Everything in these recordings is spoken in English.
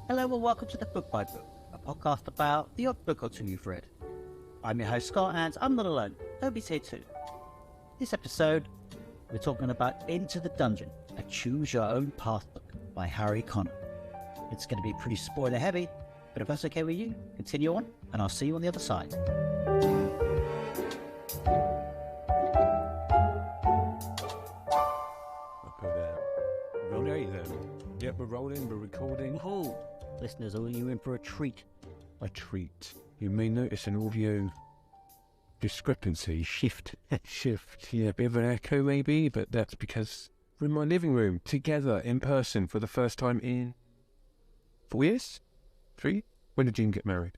Hello and welcome to the Book by Book, a podcast about the odd book or two you've read. I'm your host Scott and I'm not alone, Toby's here too. This episode, we're talking about Into the Dungeon, a choose your own path book by Harry Connor. It's going to be pretty spoiler heavy, but if that's okay with you, continue on and I'll see you on the other side. Rolling then. Yep, we're rolling, we're recording. Oh, listeners, are you in for a treat? A treat. You may notice an audio discrepancy. Shift, yeah, a bit of an echo maybe, but that's because we're in my living room, together, in person, for the first time in 4 years? 3? When did Jean get married?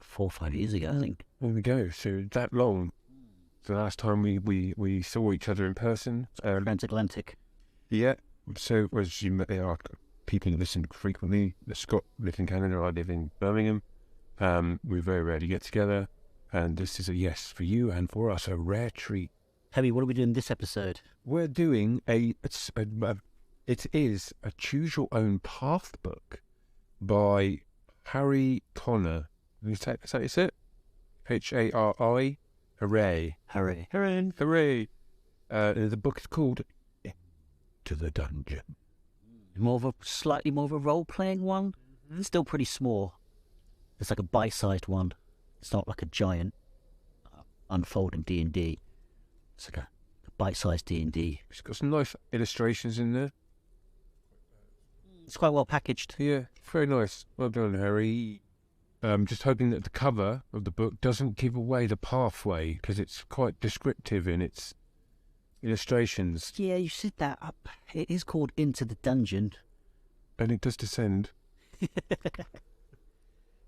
4 or 5 years ago, I think. There we go, so that long. The last time we saw each other in person. Transatlantic. Yeah, so as you there are people who listen frequently. Scott lives in Canada, I live in Birmingham. We very rarely get together, and this is a yes for you and for us, a rare treat. Heavy, what are we doing this episode? We're doing it is a choose your own path book by Harry Connor. Is that it? H-A-R-I. Hooray! Hooray! Hooray! Hooray! The book is called To the Dungeon. Slightly more of a role-playing one. It's still pretty small. It's like a bite-sized one. It's not like a giant unfolding D&D. It's like a bite-sized D&D. It's got some nice illustrations in there. It's quite well packaged. Yeah, very nice. Well done, Harry. Just hoping that the cover of the book doesn't give away the pathway, because it's quite descriptive in its illustrations. Yeah, you said that up. It is called Into the Dungeon. And it does descend.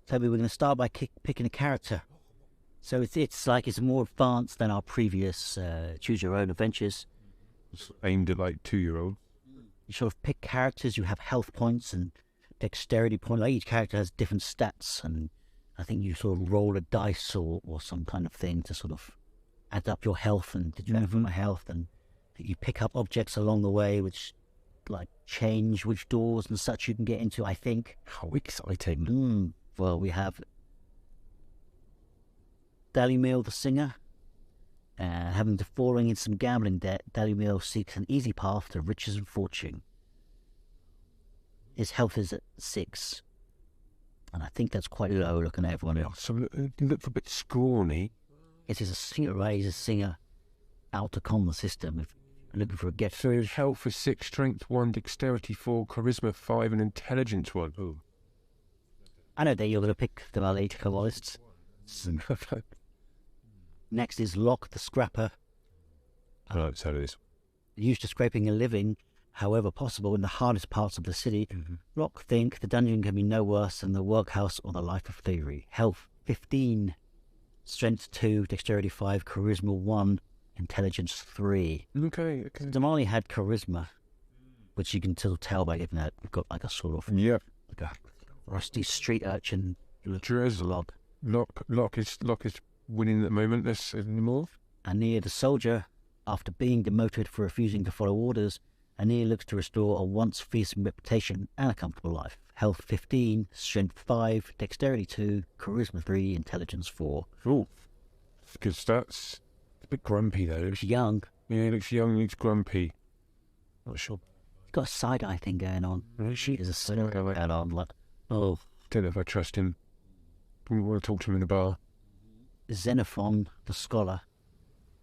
Toby, we're going to start by picking a character. So it's more advanced than our previous Choose Your Own Adventures. It's aimed at like 2-year-olds. You sort of pick characters, you have health points and dexterity points. Like each character has different stats, and I think you sort of roll a dice or some kind of thing to sort of add up your health, and did you have my health, and you pick up objects along the way which like change which doors and such you can get into, I think. How exciting. Well, we have Dalymeal the singer. Having to falling in some gambling debt, Dalymeal seeks an easy path to riches and fortune. His health is at 6, and I think that's quite low looking at everyone else. So he looks a bit scrawny. He's a singer, right? He's a singer out to con the system. If you're looking for a get. So his health is 6, strength 1, dexterity 4, charisma 5, and intelligence 1. Ooh. I know that you're going to pick the late lists. Next is Locke the Scrapper. Right, so it is. Used to scraping a living, however possible, in the hardest parts of the city. Locke think the dungeon can be no worse than the workhouse or the life of thievery. Health 15, strength 2, dexterity 5, charisma 1, intelligence 3. Okay. Damali had charisma, which you can still tell by giving that. We've got like a sort of like a rusty street urchin. Locke is winning at the moment. There's more. Anir the soldier, after being demoted for refusing to follow orders, Anir looks to restore a once fearsome reputation and a comfortable life. Health 15, strength 5, dexterity 2, charisma 3, intelligence 4. Oh, that's good stats. A bit grumpy though. He's young. Yeah, he looks young, he looks grumpy. Not sure. He's got a side-eye thing going on. There's a side-eye going on. Like, don't know if I trust him. I want to talk to him in a bar. Xenophon the scholar.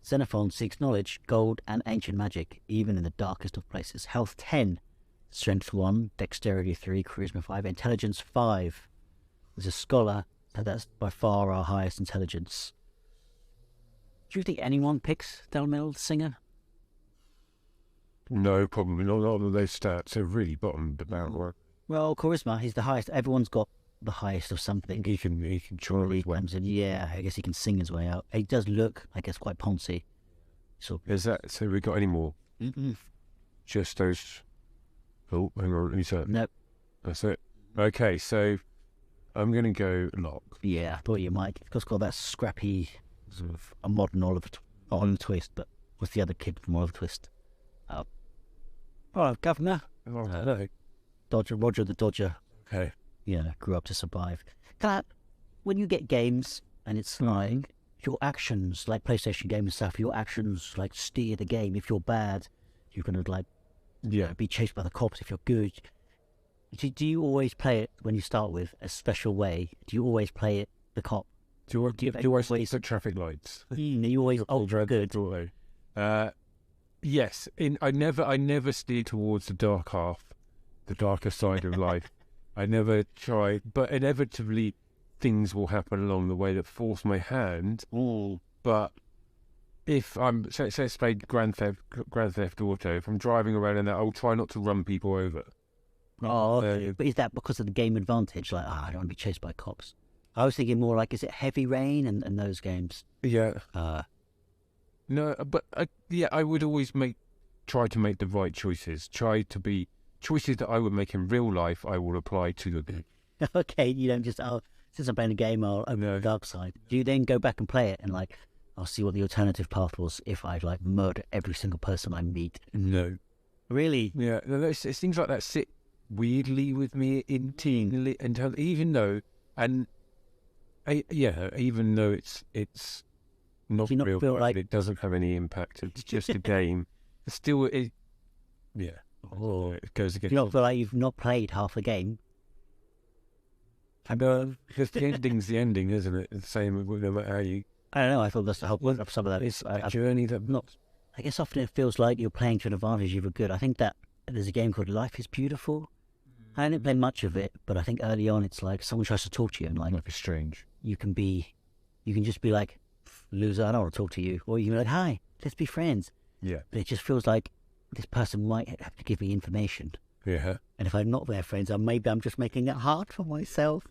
Xenophon seeks knowledge, gold, and ancient magic, even in the darkest of places. Health 10, strength 1, dexterity 3, charisma 5, intelligence 5. As a scholar, so that's by far our highest intelligence. Do you think anyone picks Dalymeal the singer? No, probably not. All of those stats are really bottomed about one. Well, charisma, he's the highest. Everyone's got the highest of something. He can surely comes in. Yeah, I guess he can sing his way out. He does look, I guess, quite poncy. Is that so? We got any more? Just those. Oh, hang on. Let me say it. Nope. That's it. Okay, so I'm going to go Locke. Yeah, I thought you might. It's got that scrappy, sort of a modern Oliver Twist, but what's the other kid from Oliver Twist? Oh, Governor. Hello. Roger the Dodger. Okay. Grew up to survive. When you get games and it's like your actions, like PlayStation game and stuff, your actions like steer the game. If you're bad, you're gonna like be chased by the cops. If you're good, do you always play it when you start with a special way? Do you always play it the cop? Do you always see the traffic lights? You always good. Yes. I never steer towards the dark half, the darker side of life. I never try, but inevitably things will happen along the way that force my hand. But if I'm, say it's played Grand Theft Auto, if I'm driving around in that, I'll try not to run people over. Okay. But is that because of the game advantage? Like, I don't want to be chased by cops. I was thinking more like, is it heavy rain and those games? Yeah. No, but I would always try to make the right choices. Try to be choices that I would make in real life. I will apply to the game. Okay, you don't just since I'm playing a game, I'll open the dark side. Do you then go back and play it and like, I'll see what the alternative path was if I'd like murder every single person I meet? No. Really? Yeah, it's things like that sit weirdly with me until even though it's not real life, like it doesn't have any impact. It's just a game. It's still it goes against. You don't feel like you've not played half the game? Because the ending's the ending, isn't it? It's the same no matter how you. I don't know. I thought that's the whole point of some of that. It's a journey that not. I guess often it feels like you're playing to an advantage if you're good. I think that there's a game called Life is Beautiful. I didn't play much of it, but I think early on it's like someone tries to talk to you and like Life is strange. You can just be like, loser, I don't want to talk to you, or you can be like, hi, let's be friends. Yeah. But it just feels like this person might have to give me information. Yeah. And if I'm not their friends, maybe I'm just making it hard for myself.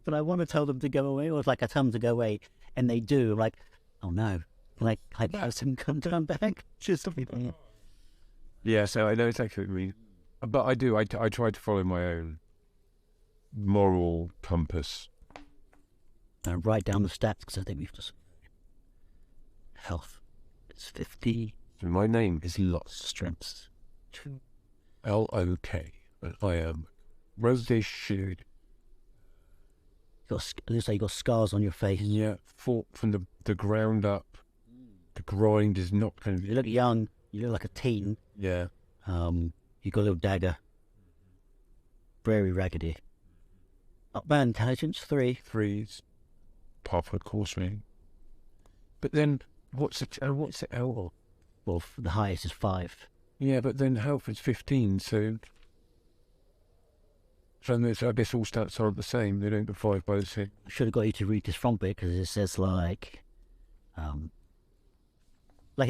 But I want to tell them to go away, or it's like I tell them to go away, and they do. I'm like, oh no, like I person come back. Just something. Yeah, so I know exactly what you mean, but I do. I try to follow my own moral compass. And write down the stats because I think we've just health. It's 50. So my name is Lots of strengths. LOK, and I am rose-ish. Looks like you got scars on your face. Yeah, fought from the ground up. The grind is not going to be. You look young. You look like a teen. Yeah. You got a little dagger. Very raggedy. Upbound intelligence 3. 3's half a course ring. But then what's it? Well, the highest is 5. Yeah, but then health is 15. So I guess all stats are the same. They don't divide by the same. I should have got you to read this front bit because it says like it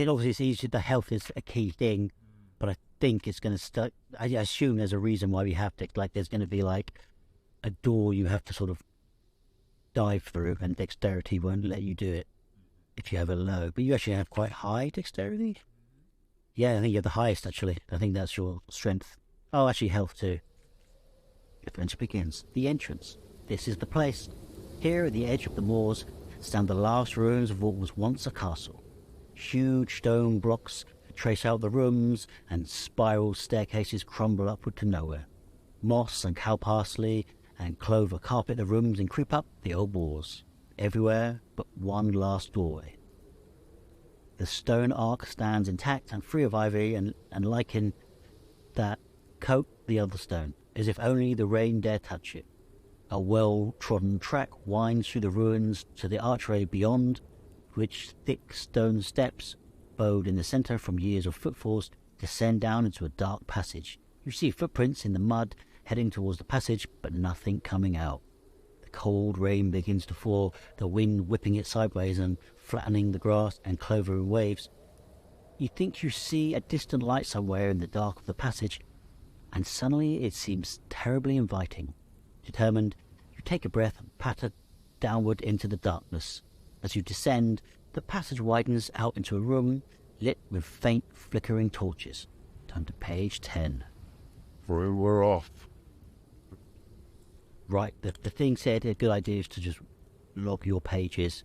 obviously it's easy. The health is a key thing, but I think it's going to start. I assume there's a reason why we have to. Like there's going to be like a door you have to sort of dive through, and dexterity won't let you do it if you have a low. But you actually have quite high dexterity. Yeah, I think you have the highest actually. I think that's your strength. Oh, actually health too. Adventure begins. The entrance. This is the place. Here at the edge of the moors stand the last ruins of what was once a castle. Huge stone blocks trace out the rooms, and spiral staircases crumble upward to nowhere. Moss and cow parsley and clover carpet the rooms and creep up the old walls. Everywhere but one last doorway. The stone arch stands intact and free of ivy and lichen that coat the other stone, as if only the rain dare touch it. A well-trodden track winds through the ruins to the archway beyond, which thick stone steps, bowed in the centre from years of footfalls, descend down into a dark passage. You see footprints in the mud heading towards the passage, but nothing coming out. The cold rain begins to fall, the wind whipping it sideways and flattening the grass and clover in waves. You think you see a distant light somewhere in the dark of the passage, and suddenly it seems terribly inviting. Determined, you take a breath and patter downward into the darkness. As you descend, the passage widens out into a room lit with faint flickering torches. Turn to page 10. We're off. Right, the thing said a good idea is to just log your pages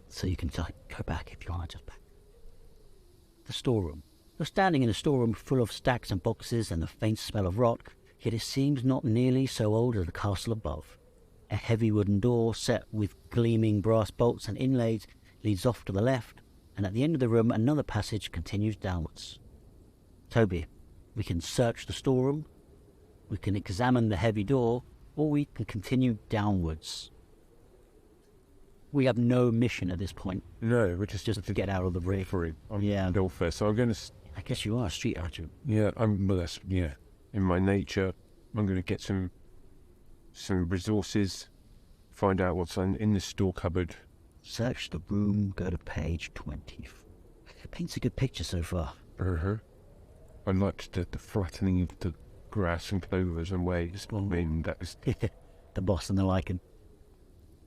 so you can go back if you want to just back. The storeroom. You're standing in a storeroom full of stacks and boxes and the faint smell of rot. yet it seems not nearly so old as the castle above. A heavy wooden door set with gleaming brass bolts and inlays leads off to the left, and at the end of the room another passage continues downwards. Toby, we can search the storeroom, we can examine the heavy door, or we can continue downwards. We have no mission at this point. No, we're just to get out of the rig. I'm Yeah. door first, so I'm going to... I guess you are a street archer. Yeah, in my nature, I'm going to get some resources, find out what's in the store cupboard. Search the room, go to page 20. It paints a good picture so far. I liked the flattening of the grass and clovers and waves. I mean, that was... The boss and the lichen.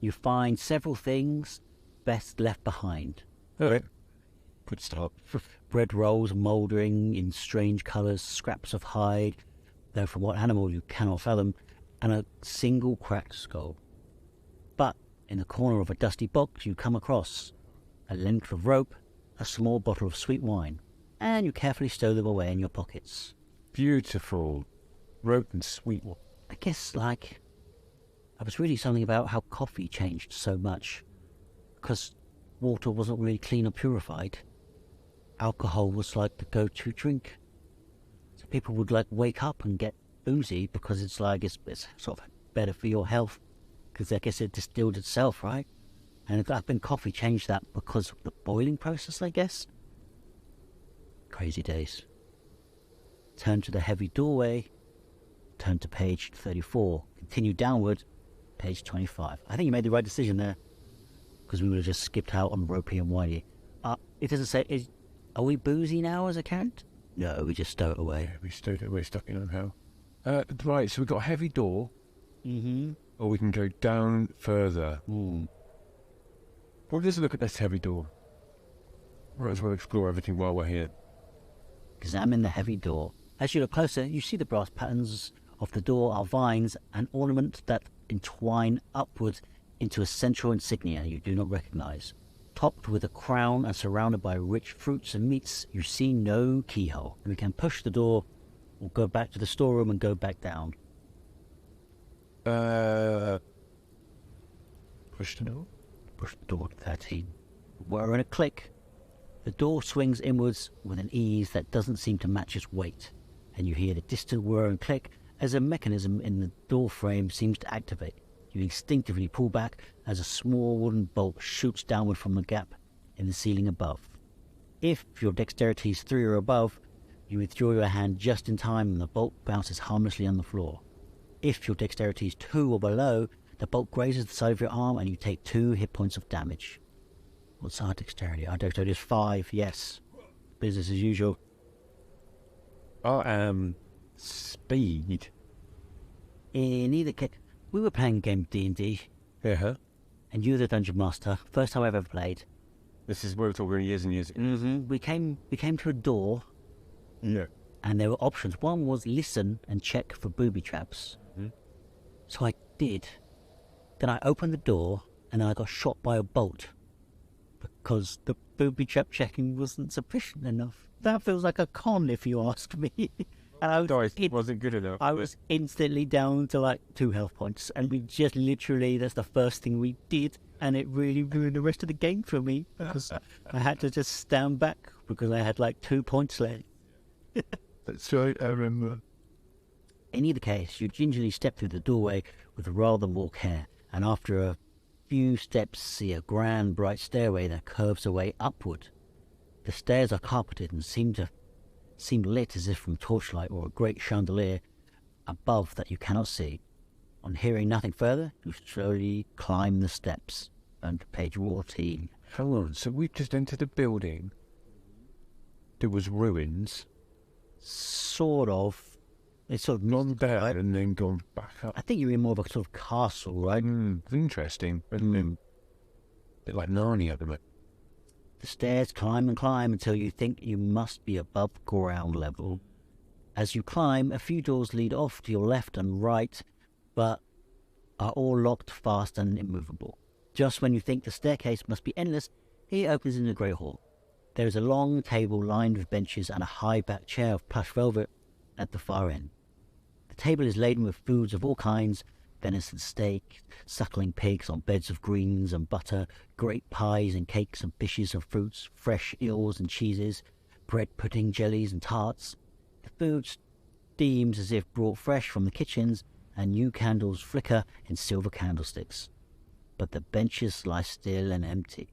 You find several things best left behind. Alright. Good start. Bread rolls mouldering in strange colours, scraps of hide, though from what animal you cannot fathom, and a single cracked skull. But in the corner of a dusty box you come across a length of rope, a small bottle of sweet wine, and you carefully stow them away in your pockets. Beautiful. Rope and sweet wine. I guess, I was reading something about how coffee changed so much, because water wasn't really clean or purified. Alcohol was like the go-to drink. So people would wake up and get boozy because it's sort of better for your health, because I guess it distilled itself, right? And I think coffee changed that because of the boiling process, I guess. Crazy days. Turn to the heavy doorway, turn to page 34, continue downward, page 25. I think you made the right decision there, because we would have just skipped out on ropey and winey. It doesn't say, are we boozy now as a count? No, we just stow it away. Yeah, we stowed it away, stuck in how. Right, so we've got a heavy door. Mm-hmm. Or we can go down further. Mm. Well, let's look at this heavy door. Might as well explore everything while we're here. Examine the heavy door. As you look closer, you see the brass patterns of the door are vines and ornament that entwine upwards into a central insignia you do not recognize. Topped with a crown and surrounded by rich fruits and meats, you see no keyhole. We can push the door, or go back to the storeroom and go back down. Push the door? Push the door to 13. Whir and a click. The door swings inwards with an ease that doesn't seem to match its weight, and you hear the distant whir and click as a mechanism in the door frame seems to activate. You instinctively pull back as a small wooden bolt shoots downward from the gap in the ceiling above. If your dexterity is 3 or above, you withdraw your hand just in time and the bolt bounces harmlessly on the floor. If your dexterity is 2 or below, the bolt grazes the side of your arm and you take 2 hit points of damage. What's our dexterity? Our dexterity is 5, yes. Business as usual. I am speed. In either case, we were playing a game of D&D, Yeah. and you were the dungeon master. First time I've ever played. This is where we're talking years and years ago. Mm-hmm. We came to a door, Yeah. and there were options. One was listen and check for booby traps. Mm-hmm. So I did. Then I opened the door, and I got shot by a bolt because the booby trap checking wasn't sufficient enough. That feels like a con, if you ask me. And wasn't good enough. I was instantly down to 2 health points, and we just literally, that's the first thing we did, and it really ruined the rest of the game for me, because I had to just stand back because I had 2 points left. That's right, I remember. In either case, you gingerly step through the doorway with rather more care, and after a few steps see a grand bright stairway that curves away upward. The stairs are carpeted and seem lit as if from torchlight or a great chandelier above that you cannot see. On hearing nothing further, you slowly climb the steps. And page 14. Hang on, so we've just entered a building. There was ruins. Sort of. It's sort of Gone down and then gone back up. I think you're in more of a sort of castle, right? It's interesting. A bit like Narnia at the moment. The stairs climb and climb until you think you must be above ground level. As you climb, a few doors lead off to your left and right, but are all locked fast and immovable. Just when you think the staircase must be endless, it opens in the great hall. There is a long table lined with benches and a high-backed chair of plush velvet at the far end. The table is laden with foods of all kinds: venison steak, suckling pigs on beds of greens and butter, great pies and cakes and fishes and fruits, fresh eels and cheeses, bread pudding, jellies and tarts. The food steams as if brought fresh from the kitchens, and new candles flicker in silver candlesticks. But the benches lie still and empty.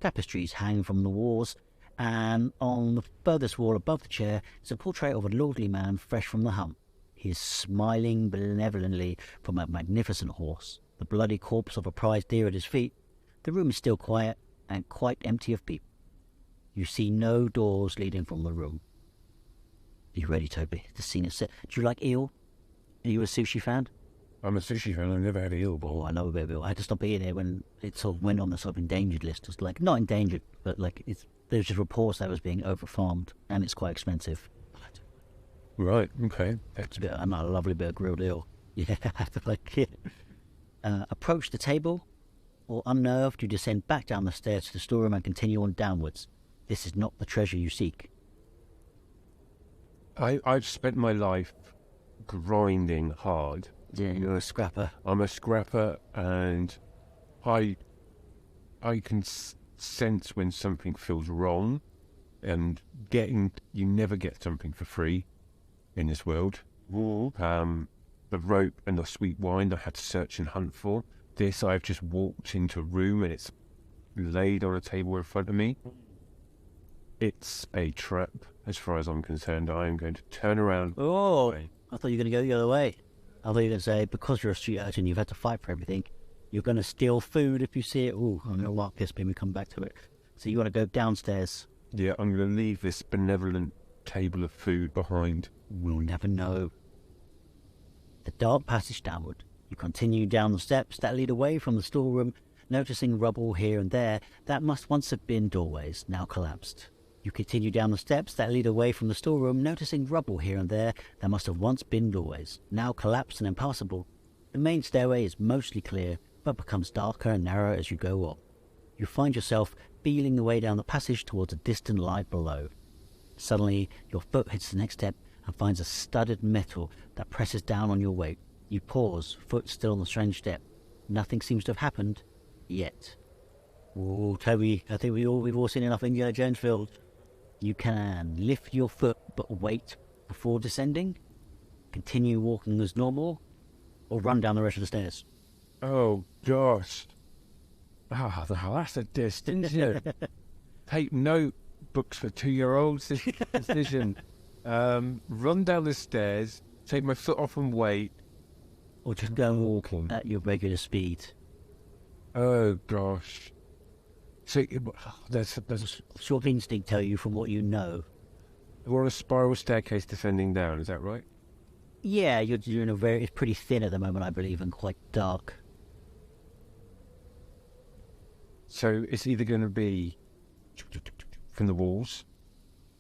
Tapestries hang from the walls, and on the furthest wall above the chair is a portrait of a lordly man fresh from the hunt. He is smiling benevolently from a magnificent horse, the bloody corpse of a prize deer at his feet. The room is still quiet and quite empty of people. You see no doors leading from the room. Are you ready, Toby? The scene is set. Do you like eel? Are you a sushi fan? I'm a sushi fan. I've never had eel before. Oh, I know a bit of eel. I had to stop eating it when it sort of went on the sort of endangered list. It was like, not endangered, but like there's just reports that it was being overfarmed, and it's quite expensive. Right, okay. It's a lovely bit of grilled eel. Yeah, like it. Approach the table, or unnerved, you descend back down the stairs to the storeroom and continue on downwards. This is not the treasure you seek. I've spent my life grinding hard. Yeah, you're a scrapper. I'm a scrapper, and I can sense when something feels wrong, and you never get something for free in this world. The rope and the sweet wine I had to search and hunt for. This, I've just walked into a room and it's laid on a table in front of me. It's a trap, as far as I'm concerned. I am going to turn around. Oh, I thought you were going to go the other way. I thought you were going to say, because you're a street urchin, you've had to fight for everything. You're going to steal food if you see it. Oh, I'm going to mark this when we come back to it. So you want to go downstairs. Yeah, I'm going to leave this benevolent table of food behind. We'll never know. The dark passage downward. You continue down the steps that lead away from the storeroom, noticing rubble here and there that must once have been doorways, now collapsed. You continue down the steps that lead away from the storeroom, noticing rubble here and there that must have once been doorways, now collapsed and impassable. The main stairway is mostly clear, but becomes darker and narrower as you go up. You find yourself feeling the way down the passage towards a distant light below. Suddenly, your foot hits the next step and finds a studded metal that presses down on your weight. You pause, foot still on the strange step. Nothing seems to have happened yet. Oh, Toby, I think we've all seen enough Indiana Jones films. You can lift your foot but wait before descending, continue walking as normal, or run down the rest of the stairs. Oh, gosh. That's a decision. Take note, books for 2-year-olds. Decision. Run down the stairs, take my foot off and wait. Or just go walking at your regular speed. Oh, gosh. So, there's What's your instinct tell you from what you know? we're on a spiral staircase descending down, is that right? Yeah, you're in it's pretty thin at the moment, I believe, and quite dark. So it's either going to be from the walls.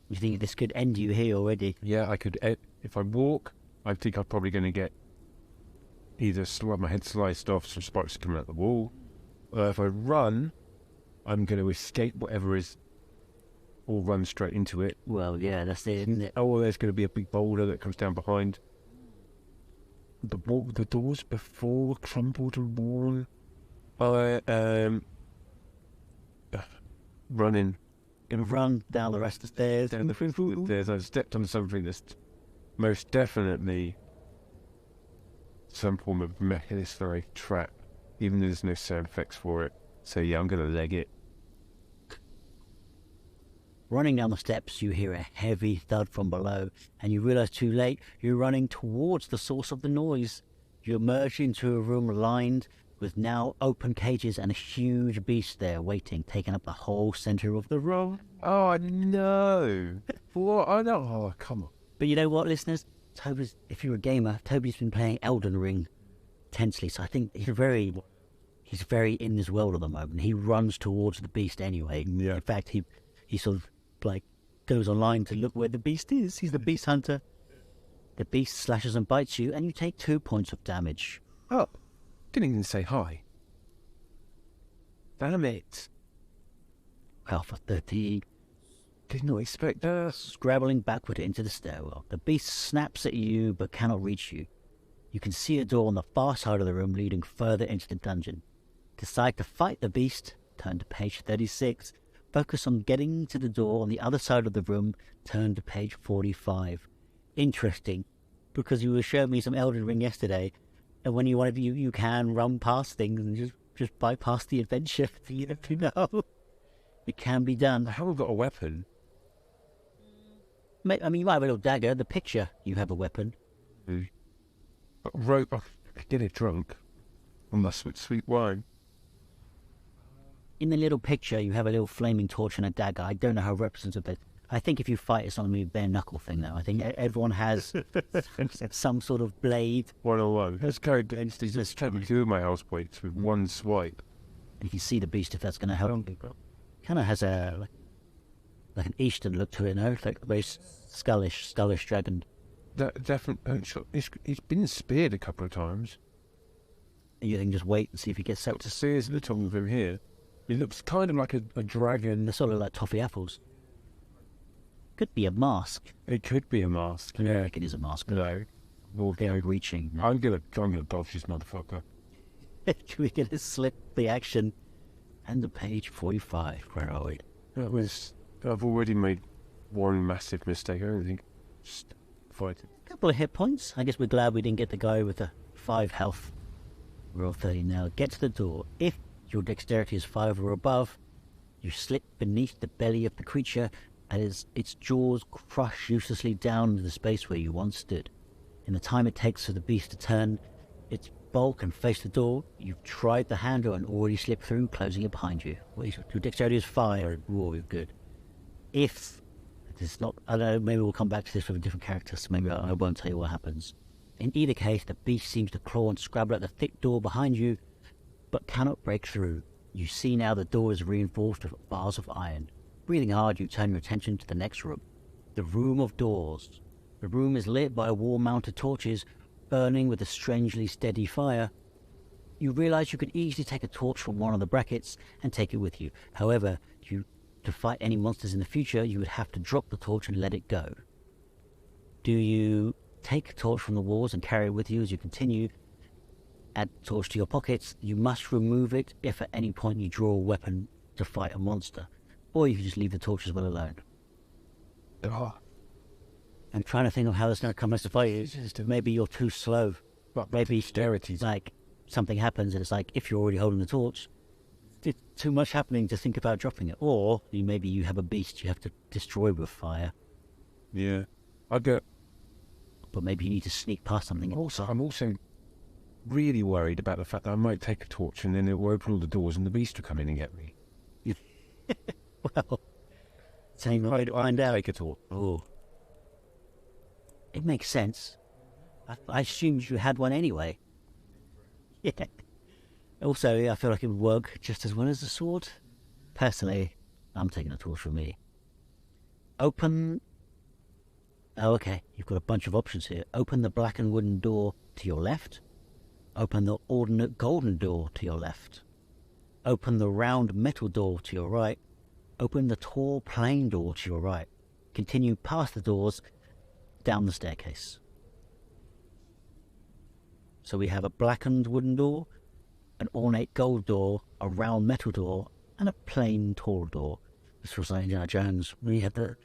You think this could end you here already? Yeah, I could. If I walk, I think I'm probably going to get either my head sliced off, some sparks coming out the wall. If I run, I'm going to escape whatever is, or run straight into it. Well, yeah, that's it, isn't it? Oh, there's going to be a big boulder that comes down behind. The doors before crumbled and worn. Running. Gonna run down the rest of the stairs. Down the stairs. I've stepped on something that's most definitely some form of mechanistic trap, even though there's no sound effects for it. So yeah, I'm gonna leg it. Running down the steps, you hear a heavy thud from below, and you realise too late you're running towards the source of the noise. You emerge into a room lined with now open cages and a huge beast there waiting, taking up the whole centre of the room. Oh no! What? Oh no! Oh, come on. But you know what, listeners? If you're a gamer, Toby's been playing Elden Ring intensely, so I think he's very in this world at the moment. He runs towards the beast anyway. Yeah. In fact, he sort of like goes online to look where the beast is. He's the beast hunter. The beast slashes and bites you, and you take 2 points of damage. Oh, didn't even say hi. Damn it! Well, for 30, Did not expect that. scrabbling backward into the stairwell. The beast snaps at you but cannot reach you. You can see a door on the far side of the room leading further into the dungeon. Decide to fight the beast, turn to page 36. Focus on getting to the door on the other side of the room, turn to page 45. Interesting, because you were showing me some Elden Ring yesterday, and when you wanted you can run past things and just bypass the adventure, you know. It can be done. I haven't got a weapon. I mean, you might have a little dagger. The picture, you have a weapon. Rope, I could get it drunk on that sweet wine. In the little picture, you have a little flaming torch and a dagger. I don't know how representative it is. I think if you fight, it's not going to be a bare knuckle thing, though. I think everyone has some sort of blade. 101. Let's go against these. Let's try two of my house points with one swipe. And you can see the beast if that's going to help. Kind of has a like an Eastern look to it, no? Like a very skullish dragon. That definitely. He's been speared a couple of times. And you can just wait and see if he gets soaked. To see his little of him here. He looks kind of like a dragon. They're sort of like toffee apples. Could be a mask. It could be a mask. Yeah, I think it is a mask. No, Very reaching. I'm gonna dodge this motherfucker. We're gonna slip the action. And the page 45. Where are we? I've already made one massive mistake. I don't think. Just fight it. A couple of hit points. I guess we're glad we didn't get the guy with the 5 health. We're all 30 now. Get to the door. If your dexterity is 5 or above, you slip beneath the belly of the creature as its jaws crush uselessly down into the space where you once stood. In the time it takes for the beast to turn its bulk and face the door, you've tried the handle and already slipped through, closing it behind you. Your dexterity is 5. Whoa, good. If it's not, I don't know, maybe we'll come back to this with a different character, so maybe I won't tell you what happens. In either case, the beast seems to claw and scrabble at the thick door behind you, but cannot break through. You see now the door is reinforced with bars of iron. Breathing hard, you turn your attention to the next room. The room of doors. The room is lit by wall-mounted torches, burning with a strangely steady fire. You realize you could easily take a torch from one of the brackets and take it with you. However, to fight any monsters in the future, you would have to drop the torch and let it go. Do you take a torch from the walls and carry it with you as you continue? Add the torch to your pockets. You must remove it if at any point you draw a weapon to fight a monster. Or you can just leave the torch as well alone. Oh. I'm trying to think of how this is going to come to fight you. Maybe you're too slow. But maybe austerity's like something happens and it's like if you're already holding the torch, it's too much happening to think about dropping it. Or maybe you have a beast you have to destroy with fire. Yeah. But maybe you need to sneak past something. I'm also really worried about the fact that I might take a torch and then it will open all the doors and the beast will come in and get me. Well, same way to find out. Take a torch. Oh. It makes sense. I assumed you had one anyway. Yeah. Also, I feel like it would work just as well as the sword. Personally, I'm taking a torch from me. Open... Oh, okay. You've got a bunch of options here. Open the blackened wooden door to your left. Open the ordinate golden door to your left. Open the round metal door to your right. Open the tall plain door to your right. Continue past the doors down the staircase. So we have a blackened wooden door, an ornate gold door, a round metal door, and a plain tall door. This was like Indiana Jones. We had the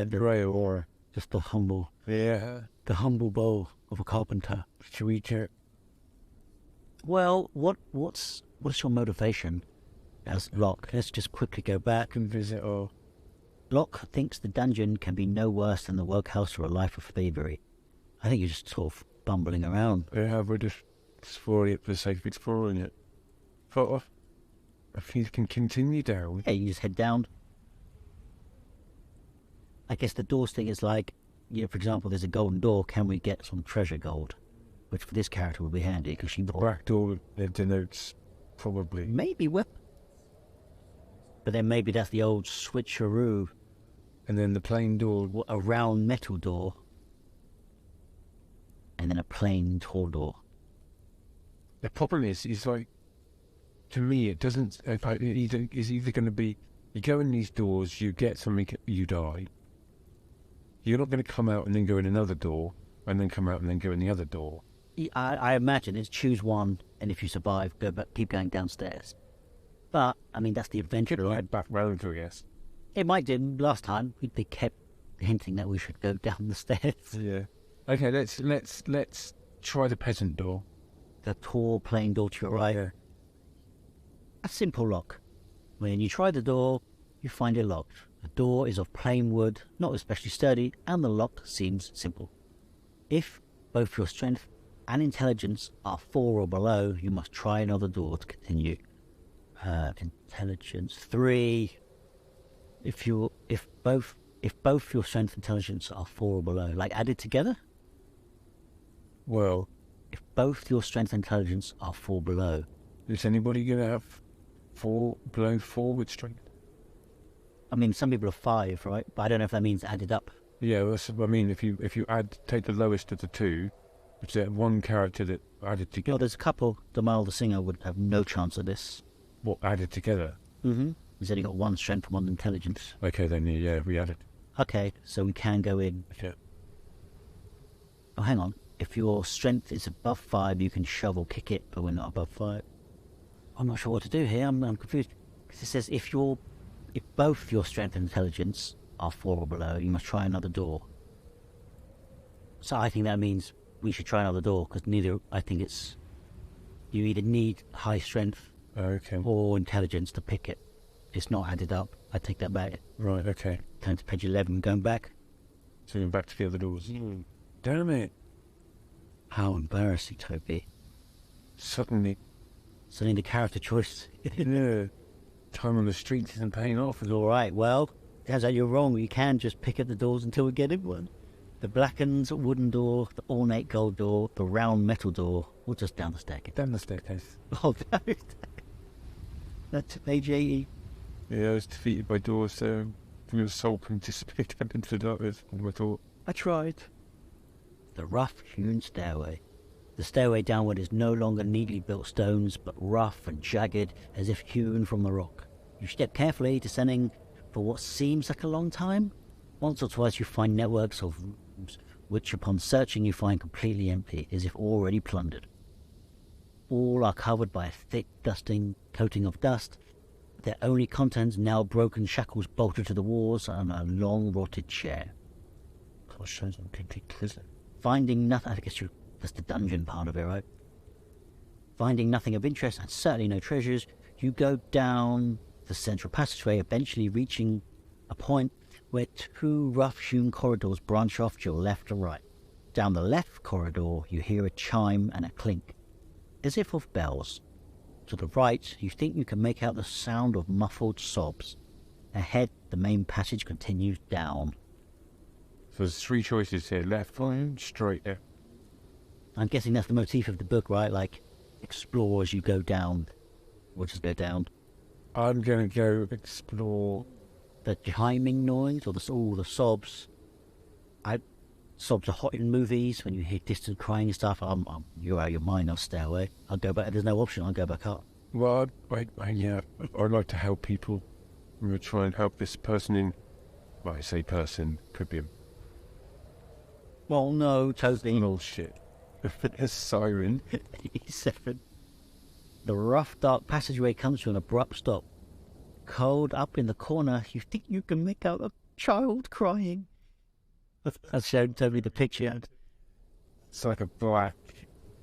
grey aura, just the humble bow of a carpenter. Should we check? Well, what's your motivation as Locke? Let's just quickly go back and visit or... Locke thinks the dungeon can be no worse than the workhouse or a life of thievery. I think you're just sort of bumbling around. Yeah, we're just exploring it for the sake of exploring it. But if you can continue down... Yeah, you just head down. I guess the doors thing is like, for example, there's a golden door. Can we get some treasure gold? Which for this character would be handy because she brought... Black door denotes probably... Maybe weapon. But then maybe that's the old switcheroo. And then the plain door... A round metal door. And then a plain tall door. The problem is like... To me, it doesn't... It's either going to be... You go in these doors, you get something, you die. You're not going to come out and then go in another door, and then come out and then go in the other door. I imagine it's choose one, and if you survive, go back, keep going downstairs. But I mean, that's the adventure. Could ride back round, I guess. It might do. Last time they kept hinting that we should go down the stairs. Yeah. Okay, let's try the peasant door. The tall, plain door to your right. Yeah. A simple lock. When you try the door, you find it locked. The door is of plain wood, not especially sturdy, and the lock seems simple. If both your strength and intelligence are 4 or below, you must try another door to continue. Intelligence 3. If both your strength and intelligence are 4 or below, like added together. Well, If both your strength and intelligence are 4 below. is anybody going to have 4 below 4 with strength? I mean, some people are 5, right? But I don't know if that means added up. Yeah, well, I mean, if you take the lowest of the two, is there one character that added Well, together? there's a couple. Damal the singer would have no chance of this. What added together? Mm-hmm. He's only got 1 strength and 1 intelligence. Okay, then yeah, we added. Okay, so we can go in. Yeah. Oh, hang on. If your strength is above 5, you can shove or kick it, but we're not above 5. I'm not sure what to do here. I'm confused. Because it says if both your strength and intelligence are 4 or below, you must try another door. So I think that means we should try another door, because I think it's... You either need high strength Okay. or intelligence to pick it. It's not added up. I take that back. Right. Okay. Turn to page 11, going back. So we're back to the other doors. Damn it! How embarrassing, Toby. Suddenly, The character choice. yeah, time on the streets isn't paying off. All right, well, turns out you're wrong. You can just pick up the doors until we get in one. The blackened wooden door, the ornate gold door, the round metal door, or just down the staircase. Down the staircase. Oh, no. That's page 80. Yeah, I was defeated by doors, so your soul can disappear down into the darkness. I thought. I tried. The rough-hewn stairway. The stairway downward is no longer neatly built stones, but rough and jagged, as if hewn from the rock. You step carefully, descending for what seems like a long time. Once or twice you find networks of rooms, which upon searching you find completely empty, as if already plundered. All are covered by a thick, dusting coating of dust. Their only contents now broken shackles bolted to the walls and a long rotted chair. Gosh, sounds like a complete prison. Finding nothing, I guess that's the dungeon part of it, right? Finding nothing of interest and certainly no treasures, you go down the central passageway, eventually reaching a point where 2 rough-hewn corridors branch off to your left or right. Down the left corridor, you hear a chime and a clink, as if of bells. To the right, you think you can make out the sound of muffled sobs. Ahead, the main passage continues down. So there's 3 choices here: left, right, straight. Yeah. I'm guessing that's the motif of the book, right? Like, explore as you go down. Or just go down. I'm gonna go explore. The chiming noise, or the sobs. Sobs are hot in movies, when you hear distant crying and stuff. You're out of your mind, I'll stay away. I'll go back, there's no option, I'll go back up. Well, I'd like to help people. I'm gonna try and help this person in. Well, I say person, could be a Well, no, totally. bullshit. A siren. 87. The rough, dark passageway comes to an abrupt stop. Cold up in the corner, you think you can make out a child crying. I've shown Toby the picture. It's like a black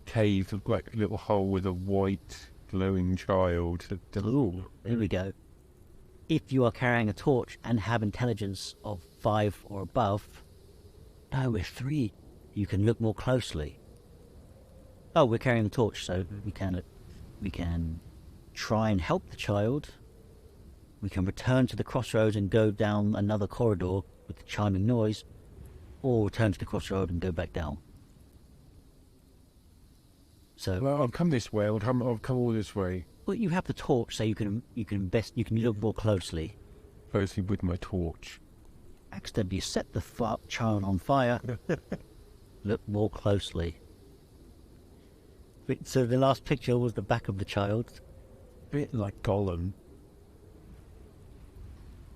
cave, like a little hole with a white glowing child. Ooh, here we go. If you are carrying a torch and have intelligence of 5 or above, no, we're 3. You can look more closely. Oh, we're carrying a torch, so we can try and help the child. We can return to the crossroads and go down another corridor with the chiming noise, or return to the crossroad and go back down. So, Well, I've come this way. I've come all this way. well, you have the torch, so you can look more closely. Firstly, with my torch. Accidentally set the child on fire. Look more closely. So the last picture was the back of the child. Bit like Gollum.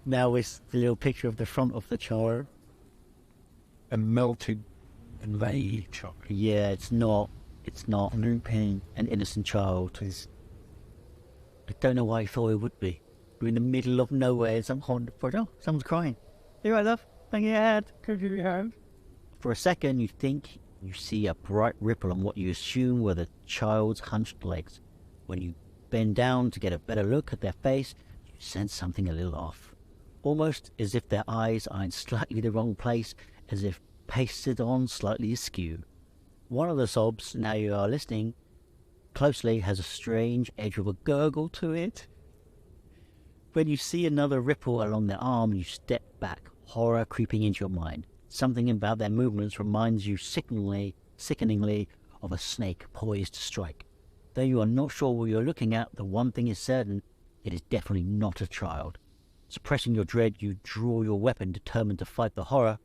Now it's the little picture of the front of the child. A melted and laid child. Yeah, it's not It's not Looping. an innocent child. Is I don't know why I thought it would be. We're in the middle of nowhere, some haunted project. Oh, someone's crying. You right, love? Hang your head. could you have? For a second, you think you see a bright ripple on what you assume were the child's hunched legs. When you bend down to get a better look at their face, you sense something a little off. Almost as if their eyes are in slightly the wrong place, as if pasted on slightly askew. One of the sobs, now you are listening closely, has a strange edge of a gurgle to it. When you see another ripple along their arm, you step back, horror creeping into your mind. Something about their movements reminds you sickeningly of a snake poised to strike. Though you are not sure what you're looking at, the one thing is certain: it is definitely not a child. Suppressing your dread, you draw your weapon, determined to fight the horror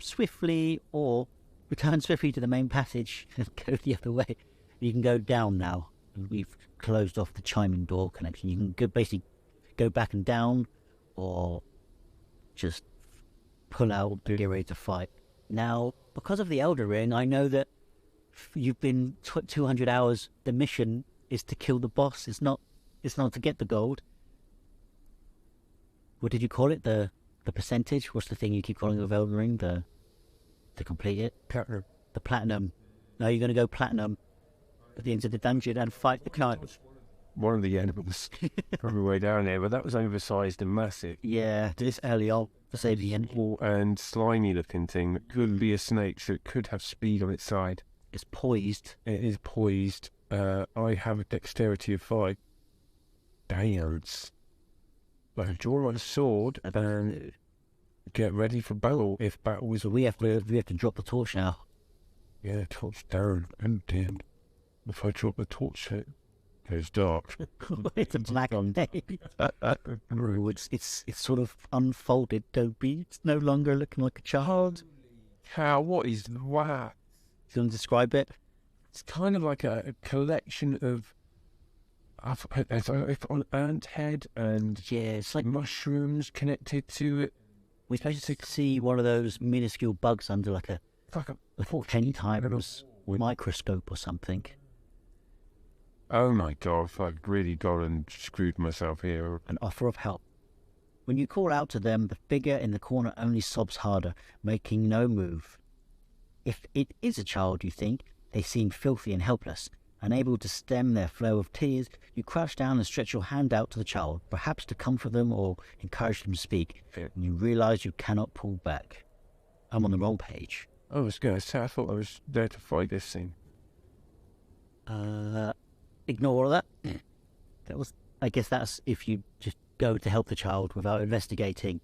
swiftly, or return swiftly to the main passage and go the other way. You can go down now. We've closed off the chiming door connection. You can basically go back and down, or just pull out and get ready to fight. Now, because of the Elder Ring, I know that you've been 200 hours. The mission is to kill the boss. It's not to get the gold. What did you call it? The percentage? What's the thing you keep calling of Elder Ring? To complete it? Platinum. The platinum. Now you're going to go platinum at the end of the dungeon and fight the knight. One of the animals on the way down there, but that was oversized and massive. Yeah, this early on, to say the end. And slimy looking thing that could be a snake, so it could have speed on its side. It's poised. It is poised. I have a dexterity of 5. Dance. I draw my sword and get ready for battle if battle is. So we have to drop the torch now. Yeah, torch down and dim. If I drop the torch, it goes dark. It's a black day. It's sort of unfolded, Toby. It's no longer looking like a child. Cow, what is that? You want to describe it? It's kind of like a collection of on ant head and Yeah, it's like mushrooms connected to it. we're supposed to see one of those minuscule bugs under like a It's like a 10 times microscope or something. Oh my god, I've really got and screwed myself here. An offer of help. When you call out to them, the figure in the corner only sobs harder, making no move. If it is a child, you think, they seem filthy and helpless. Unable to stem their flow of tears, you crouch down and stretch your hand out to the child, perhaps to comfort them or encourage them to speak. And you realise you cannot pull back. I'm on the wrong page. I was going to say, I thought I was there to fight this thing. Ignore all that. I guess that's if you just go to help the child without investigating.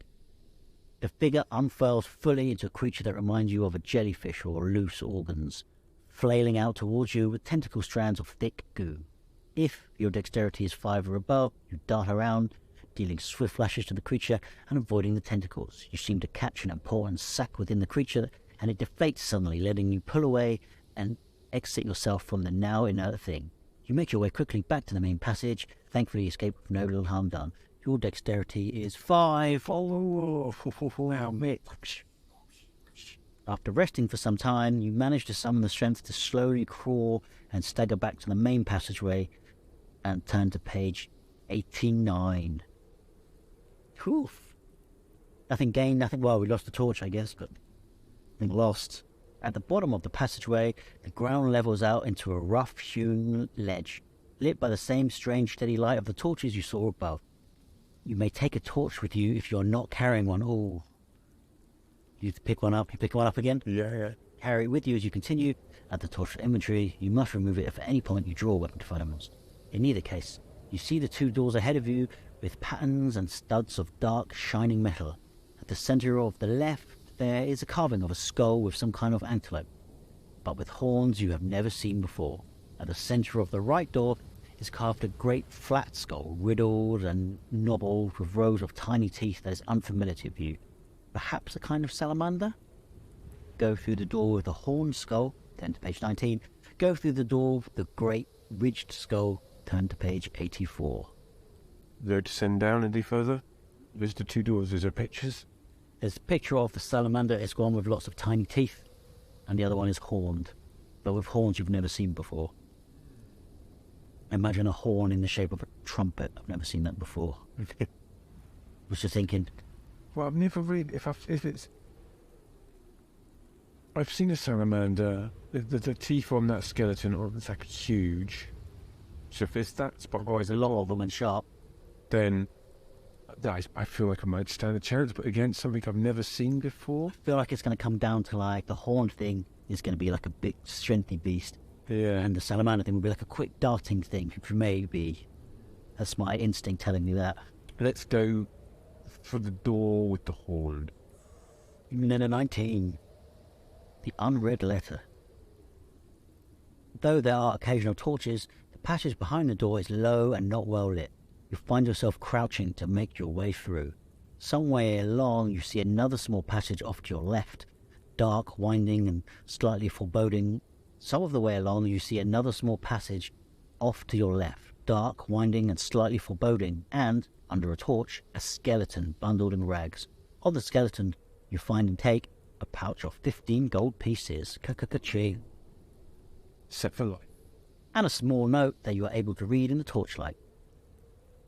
The figure unfurls fully into a creature that reminds you of a jellyfish or loose organs, flailing out towards you with tentacle strands of thick goo. If your dexterity is 5 or above, you dart around, dealing swift flashes to the creature and avoiding the tentacles. You seem to catch an important sack within the creature, and it deflates suddenly, letting you pull away and exit yourself from the now inert thing. You make your way quickly back to the main passage, thankfully escape with no little harm done. Your dexterity is 5. After resting for some time, you manage to summon the strength to slowly crawl and stagger back to the main passageway and turn to page 89. Oof. Nothing gained, nothing. Well, we lost the torch, I guess, but nothing lost. At the bottom of the passageway, the ground levels out into a rough-hewn ledge, lit by the same strange steady light of the torches you saw above. You may take a torch with you if you're not carrying one. Oh. You pick one up. You pick one up again? Yeah. Carry it with you as you continue. At the torch inventory, you must remove it if at any point you draw a weapon to fight a monster. In either case, you see the 2 doors ahead of you with patterns and studs of dark, shining metal. At the center of the left, there is a carving of a skull with some kind of antelope, but with horns you have never seen before. At the center of the right door is carved a great flat skull, riddled and knobbled with rows of tiny teeth that is unfamiliar to you. Perhaps a kind of salamander? Go through the door with the horned skull, turn to page 19. Go through the door with the great ridged skull, turn to page 84. There to send down any further? There's the 2 doors. Is there pictures? There's a picture of the salamander. It's one with lots of tiny teeth, and the other one is horned. but with horns you've never seen before. Imagine a horn in the shape of a trumpet. I've never seen that before. Was just thinking. Well, I've never really. I've seen a salamander. The teeth on that skeleton are like huge. So if it's that spot, There's a lot of them and sharp. then I feel like I might stand a chance. But against something I've never seen before, I feel like it's going to come down to like the horn thing is going to be like a big strengthy beast. yeah. And the salamander thing will be like a quick darting thing, maybe. That's my instinct telling me that. Let's go for the door with the horn. Number 19. The unread letter. Though there are occasional torches, the passage behind the door is low and not well lit. You find yourself crouching to make your way through. Some way along you see another small passage off to your left, dark, winding and slightly foreboding. Some of the way along you see another small passage off to your left, dark, winding and slightly foreboding, and, under a torch, a skeleton bundled in rags. On the skeleton you find and take a pouch of 15 gold pieces, ka-ka-ka-ching, Set for life. and a small note that you are able to read in the torchlight.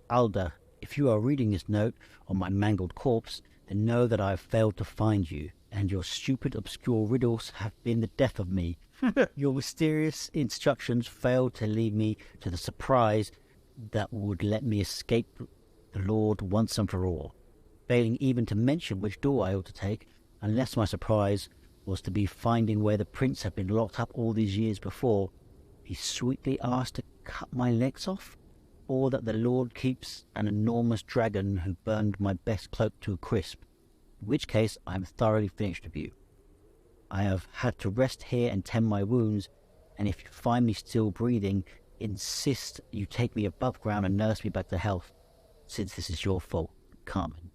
Alda, if you are reading this note on my mangled corpse, then know that I have failed to find you, and your stupid, obscure riddles have been the death of me. Your mysterious instructions failed to lead me to the surprise that would let me escape the Lord once and for all, failing even to mention which door I ought to take, unless my surprise was to be finding where the prince had been locked up all these years before. He sweetly asked to cut my legs off, or that the Lord keeps an enormous dragon who burned my best cloak to a crisp, in which case I am thoroughly finished with you. I have had to rest here and tend my wounds, and if you find me still breathing, insist you take me above ground and nurse me back to health, since this is your fault, Carmen.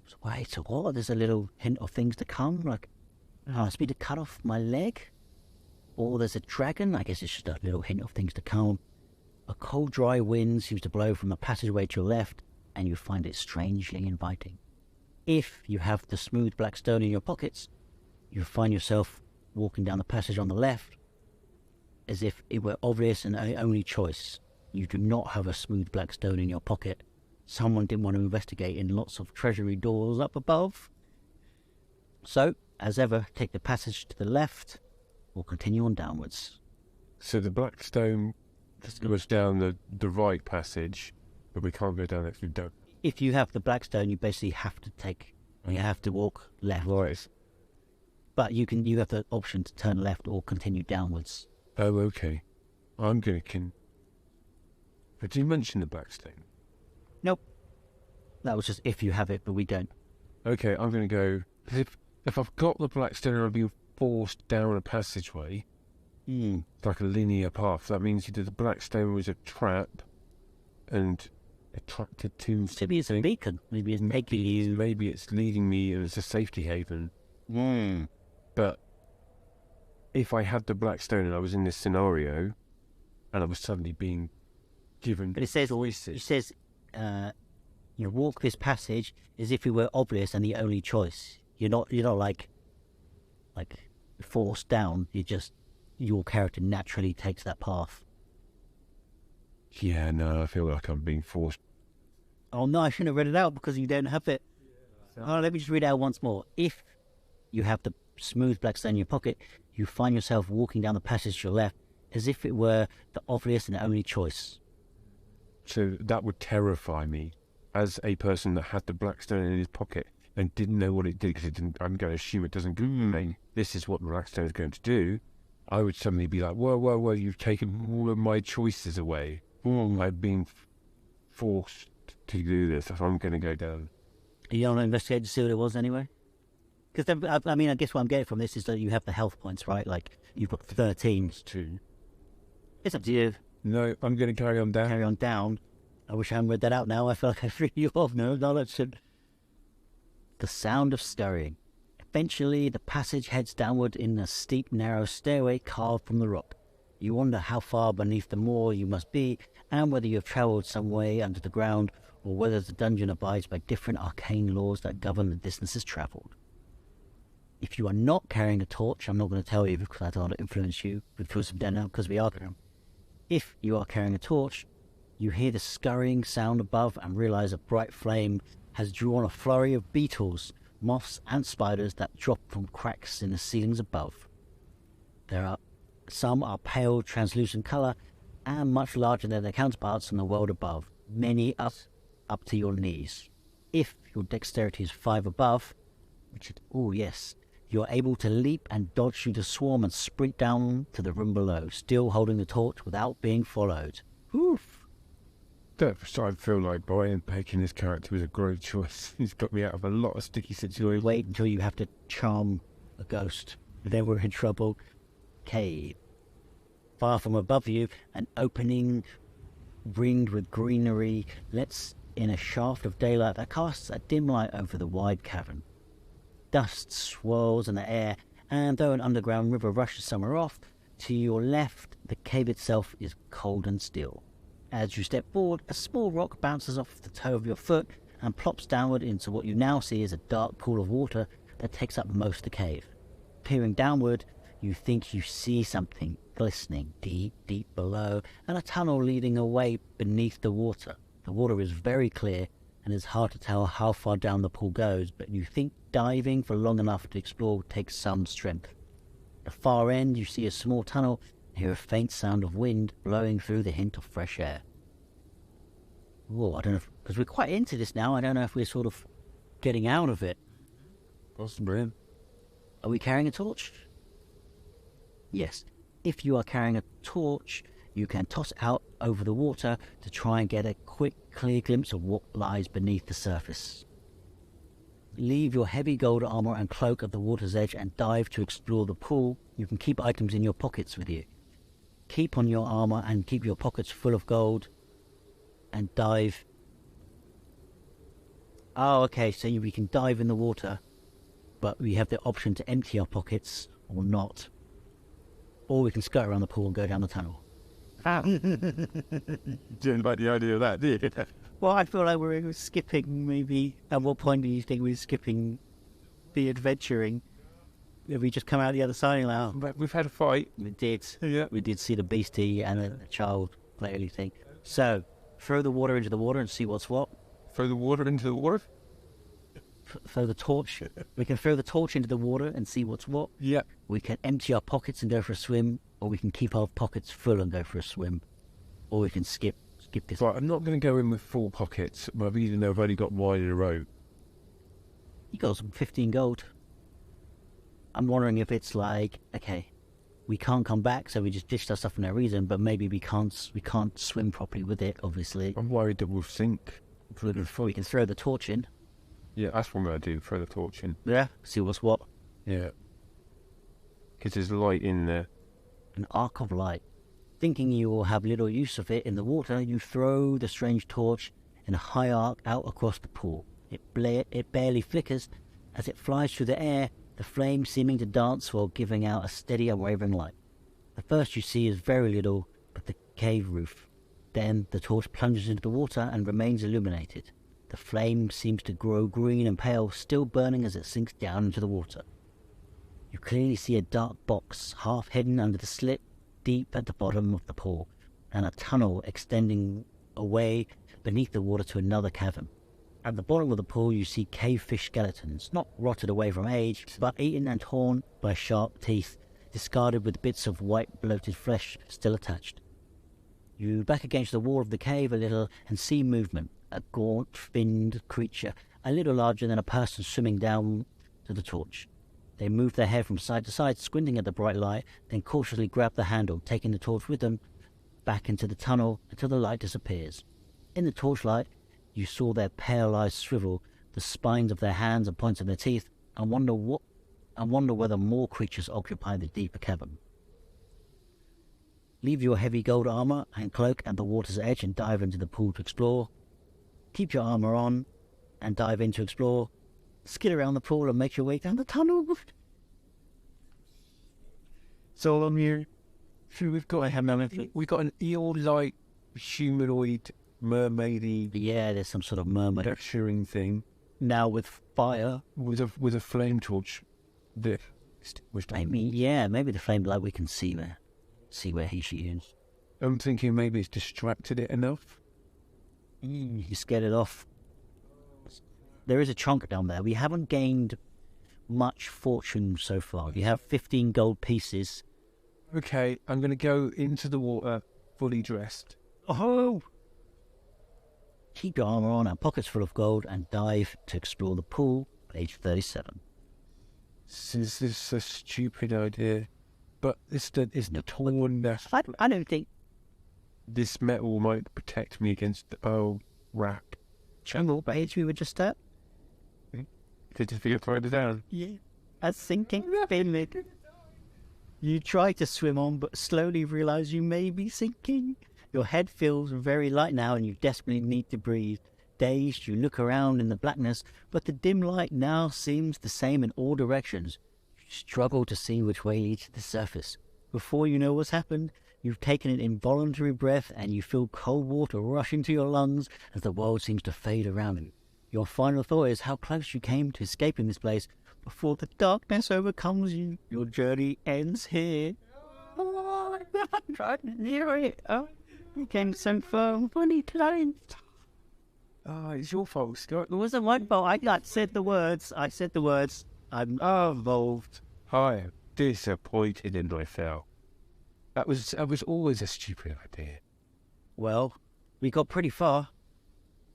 So wait, so what? There's a little hint of things to come, like ask me to cut off my leg? Or there's a dragon? I guess it's just a little hint of things to come. A cold, dry wind seems to blow from the passageway to your left, and you find it strangely inviting. If you have the smooth black stone in your pockets, you find yourself walking down the passage on the left, as if it were obvious and only choice. You do not have a smooth black stone in your pocket. Someone didn't want to investigate in lots of treasury doors up above. So, as ever, take the passage to the left, or continue on downwards. So the black stone was down the right passage, but we can't go down it if we don't. If you have the black stone, you basically have to you have to walk left. Right. But you have the option to turn left or continue downwards. Oh, okay. I'm going to... Did you mention the black stone? Nope. That was just if you have it, but we don't. Okay, I'm going to go... If I've got the black stone and I've been forced down a passageway, it's like a linear path, that means either the black stone was a trap and attracted to... Maybe it's a beacon. Maybe it's taking you... Maybe it's leading me as a safety haven. But if I had the black stone and I was in this scenario and I was suddenly being given But it says, choices... you walk this passage as if it were obvious and the only choice. You're not like forced down. Your character naturally takes that path. Yeah, no, I feel like I'm being forced. Oh no, I shouldn't have read it out because you don't have it. Oh, let me just read it out once more. If you have the smooth black stone in your pocket, you find yourself walking down the passage to your left as if it were the obvious and only choice. So that would terrify me as a person that had the black stone in his pocket and didn't know what it did, because I'm going to assume it doesn't go, this is what the black stone is going to do. I would suddenly be like, whoa, you've taken all of my choices away. I've been forced to do this, so I'm going to go down. You don't want to investigate to see what it was anyway? Because, I guess what I'm getting from this is that you have the health points, right? Like, you've got 13. It's 2. It's up to you. No, I'm going to carry on down. Carry on down. I wish I hadn't read that out now. I feel like I threw you off. No, that should... The sound of scurrying. Eventually, the passage heads downward in a steep, narrow stairway carved from the rock. You wonder how far beneath the moor you must be, and whether you have travelled some way under the ground, or whether the dungeon abides by different arcane laws that govern the distances travelled. If you are not carrying a torch, I'm not going to tell you because I don't want to influence you with Truth of Dinner because we are going. If you are carrying a torch, you hear the scurrying sound above and realize a bright flame has drawn a flurry of beetles, moths and spiders that drop from cracks in the ceilings above. Some are pale, translucent colour and much larger than their counterparts in the world above, many up to your knees. If your dexterity is 5 above, you are able to leap and dodge through the swarm and sprint down to the room below, still holding the torch without being followed. Oof! I feel like Brian making this character was a great choice. He's got me out of a lot of sticky situations. Wait until you have to charm a ghost. Then we're in trouble. Cave. Far from above you, an opening ringed with greenery lets in a shaft of daylight that casts a dim light over the wide cavern. Dust swirls in the air, and though an underground river rushes somewhere off, to your left, the cave itself is cold and still. As you step forward, a small rock bounces off the toe of your foot and plops downward into what you now see as a dark pool of water that takes up most of the cave. Peering downward, you think you see something glistening deep, deep below, and a tunnel leading away beneath the water. The water is very clear, and it's hard to tell how far down the pool goes, but you think diving for long enough to explore takes some strength. At the far end, you see a small tunnel and hear a faint sound of wind blowing through the hint of fresh air. Whoa, I don't know, because we're quite into this now, I don't know if we're sort of getting out of it. Possibly. Are we carrying a torch? Yes. If you are carrying a torch, you can toss it out over the water to try and get a quick, clear glimpse of what lies beneath the surface. Leave your heavy gold armor and cloak at the water's edge and dive to explore the pool. You can keep items in your pockets with you. Keep on your armor and keep your pockets full of gold and dive. Oh, okay, so we can dive in the water, but we have the option to empty our pockets or not. Or we can skirt around the pool and go down the tunnel. Didn't like the idea of that, did you? Well, I feel like we're skipping, maybe. At what point do you think we're skipping the adventuring? Have we just come out the other side now? But we've had a fight. We did. Yeah. We did see the beastie and a child clearly thing. So, throw the water into the water and see what's what. Throw the water into the water? Throw the torch. We can throw the torch into the water and see what's what. Yeah. We can empty our pockets and go for a swim, or we can keep our pockets full and go for a swim, or we can skip this. Right, I'm not going to go in with full pockets, but even though I've only got wide in a row. You got some 15 gold. I'm wondering if it's like, okay, we can't come back, so we just dished our stuff for no reason, but maybe we can't swim properly with it, obviously. I'm worried that we'll sink. We can throw the torch in. Yeah, that's what I'm going to do, throw the torch in. Yeah, see what's what. Yeah. Because there's light in there. An arc of light. Thinking you will have little use of it in the water, you throw the strange torch in a high arc out across the pool. It barely flickers as it flies through the air, the flame seeming to dance while giving out a steady and wavering light. The first you see is very little, but the cave roof. Then the torch plunges into the water and remains illuminated. The flame seems to grow green and pale, still burning as it sinks down into the water. You clearly see a dark box, half hidden under the slit, deep at the bottom of the pool, and a tunnel extending away beneath the water to another cavern. At the bottom of the pool you see cave fish skeletons, not rotted away from age, but eaten and torn by sharp teeth, discarded with bits of white bloated flesh still attached. You back against the wall of the cave a little and see movement. A gaunt, finned creature, a little larger than a person, swimming down to the torch. They move their head from side to side, squinting at the bright light, then cautiously grab the handle, taking the torch with them, back into the tunnel until the light disappears. In the torchlight, you saw their pale eyes shrivel, the spines of their hands and points of their teeth, and wonder whether more creatures occupy the deeper cavern. Leave your heavy gold armor and cloak at the water's edge and dive into the pool to explore. Keep your armor on and dive in to explore. Skid around the pool and make your way down the tunnel. So on here, we've got an eel-like humanoid mermaidy. Yeah, there's some sort of mermaid Texturing thing now with fire. with a flame torch. The was I mean, yeah, maybe the flame light we can see where she is. I'm thinking maybe it's distracted it enough. You scared it off. There is a chunk down there. We haven't gained much fortune so far. You have 15 gold pieces. Okay, I'm going to go into the water fully dressed. Oh! Keep your armor on and pockets full of gold and dive to explore the pool, page 37. Is this a stupid idea? But it's the torn. I don't think... This metal might protect me against the wrap. Jungle page we were just at? Did you figure further down? Yeah. A sinking feeling. You try to swim on, but slowly realise you may be sinking. Your head feels very light now and you desperately need to breathe. Dazed, you look around in the blackness, but the dim light now seems the same in all directions. You struggle to see which way leads to the surface. Before you know what's happened, you've taken an involuntary breath and you feel cold water rush into your lungs as the world seems to fade around you. Your final thought is how close you came to escaping this place before the darkness overcomes you. Your journey ends here. Oh, I'm trying to hear it. Oh, you came so far, 20 times. It's your fault, Scott. It wasn't my fault. I said the words. I'm involved. I am disappointed in myself. That was always a stupid idea. Well, we got pretty far.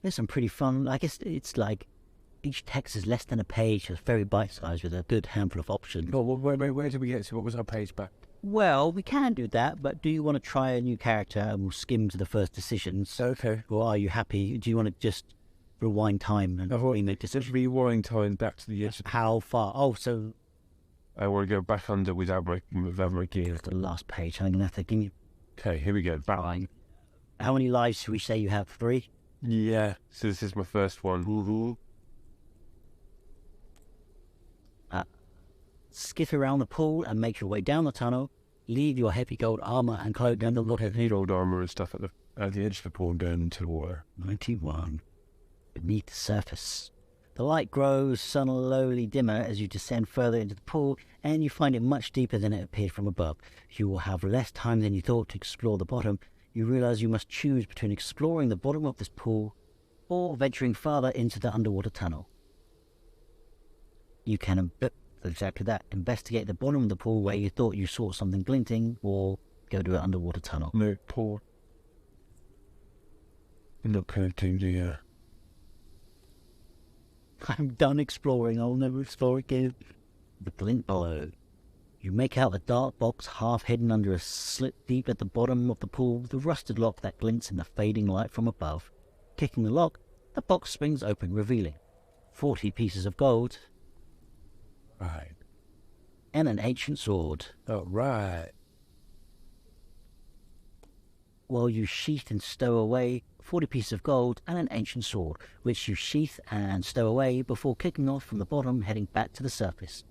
There's some pretty fun. I guess it's like each text is less than a page. It's very bite-sized with a good handful of options. Oh, where did we get to? What was our page back? Well, we can do that, but do you want to try a new character and we'll skim to the first decisions? Okay. Or are you happy? Do you want to just rewind time and remake decisions? Just rewind time back to the edge. How far? Oh, so... I want to go back under without my gear. That's the last page. I'm going to have to give you... Okay, here we go. Back. Fine. How many lives should we say you have? 3? Yeah, so this is my first one. Skip around the pool and make your way down the tunnel. Leave your heavy gold armor and cloak down the water. Gold armor and stuff at the edge of the pool down into the water. 91. Beneath the surface. The light grows slowly dimmer as you descend further into the pool, and you find it much deeper than it appeared from above. You will have less time than you thought to explore the bottom. You realize you must choose between exploring the bottom of this pool or venturing farther into the underwater tunnel. You can exactly that. Investigate the bottom of the pool where you thought you saw something glinting, or go to an underwater tunnel. No, pool. I'm not connecting the... I'm done exploring. I'll never explore again. The glint below. You make out a dark box half hidden under a slit deep at the bottom of the pool with a rusted lock that glints in the fading light from above. Kicking the lock, the box swings open, revealing 40 pieces of gold. Right. And an ancient sword. Oh, right. While you sheath and stow away 40 pieces of gold and an ancient sword, which you sheath and stow away before kicking off from the bottom, heading back to the surface.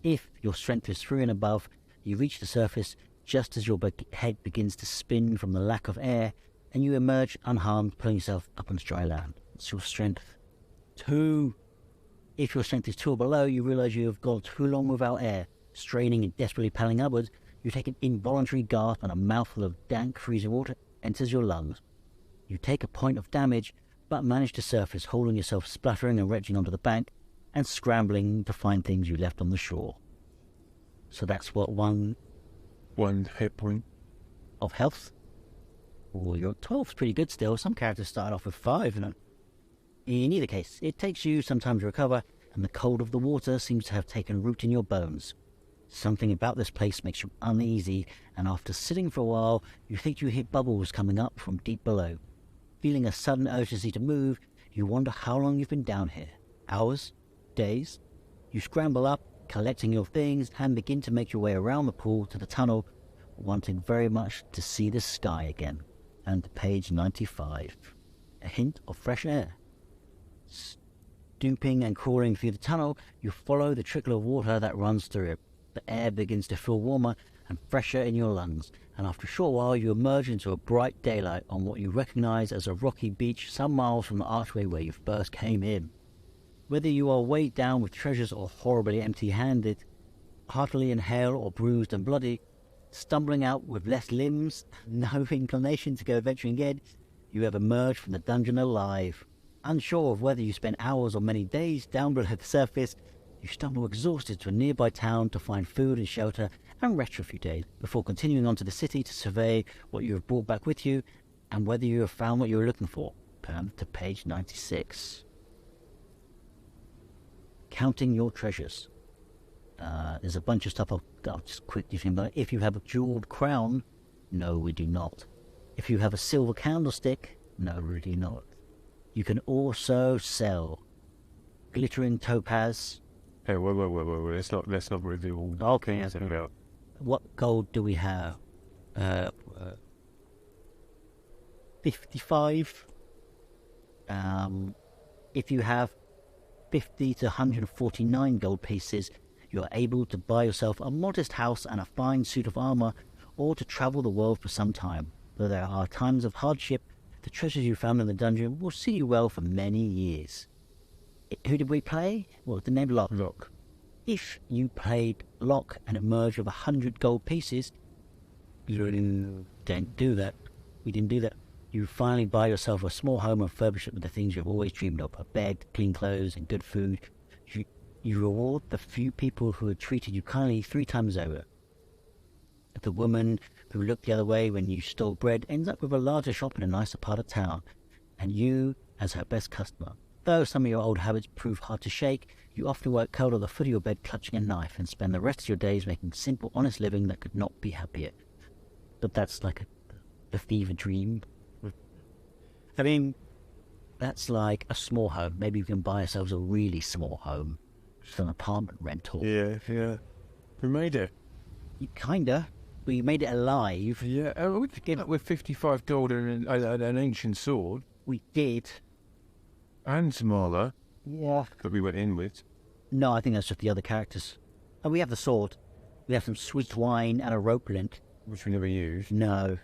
If your strength is 3 and above, you reach the surface just as your head begins to spin from the lack of air, and you emerge unharmed, pulling yourself up on dry land. What's your strength? 2. If your strength is 2 or below, you realize you have gone too long without air. Straining and desperately paddling upwards, you take an involuntary gasp and a mouthful of dank, freezing water enters your lungs. You take a point of damage, but manage to surface, holding yourself spluttering and retching onto the bank, and scrambling to find things you left on the shore. So that's what, 1 hit point of health? Oh, your 12's pretty good still. Some characters start off with 5, you know. In either case, it takes you some time to recover, and the cold of the water seems to have taken root in your bones. Something about this place makes you uneasy, and after sitting for a while, you think you hear bubbles coming up from deep below. Feeling a sudden urgency to move, you wonder how long you've been down here. Hours? Days? You scramble up, collecting your things, and begin to make your way around the pool to the tunnel, wanting very much to see the sky again. And page 95. A hint of fresh air. Stooping and crawling through the tunnel, you follow the trickle of water that runs through it. The air begins to feel warmer and fresher in your lungs, and after a short while you emerge into a bright daylight on what you recognize as a rocky beach some miles from the archway where you first came in. Whether you are weighed down with treasures or horribly empty-handed, heartily inhale or bruised and bloody, stumbling out with less limbs, no inclination to go adventuring again, you have emerged from the dungeon alive. Unsure of whether you spent hours or many days down below the surface, you stumble exhausted to a nearby town to find food and shelter and rest for a few days, before continuing on to the city to survey what you have brought back with you and whether you have found what you were looking for. Turn to page 96. Counting your treasures. There's a bunch of stuff I'll just quickly think about. If you have a jeweled crown, no, we do not. If you have a silver candlestick, no, we do not. You can also sell glittering topaz. Hey, whoa. Let's not reveal. Okay, anything about. What gold do we have? 55. If you have 50 to 149 gold pieces, you are able to buy yourself a modest house and a fine suit of armor, or to travel the world for some time. Though there are times of hardship, the treasures you found in the dungeon will see you well for many years. Who did we play? Well, the name Locke. Look. If you played Locke and emerged with 100 gold pieces, you don't do that. We didn't do that. You finally buy yourself a small home and furbish it with the things you've always dreamed of: a bed, clean clothes, and good food. You reward the few people who have treated you kindly 3 times over. The woman who looked the other way when you stole bread ends up with a larger shop in a nicer part of town, and you as her best customer. Though some of your old habits prove hard to shake, you often work curled on the foot of your bed clutching a knife and spend the rest of your days making simple, honest living that could not be happier. But that's like a fever dream. I mean, that's like a small home. Maybe we can buy ourselves a really small home. Just an apartment rental. Yeah. We made it. Kinda. We made it alive. Yeah, we could get up with 55 gold and an ancient sword. We did. And some armor. Yeah. That we went in with. No, I think that's just the other characters. Oh, we have the sword. We have some sweet wine and a rope lint. Which we never used. No.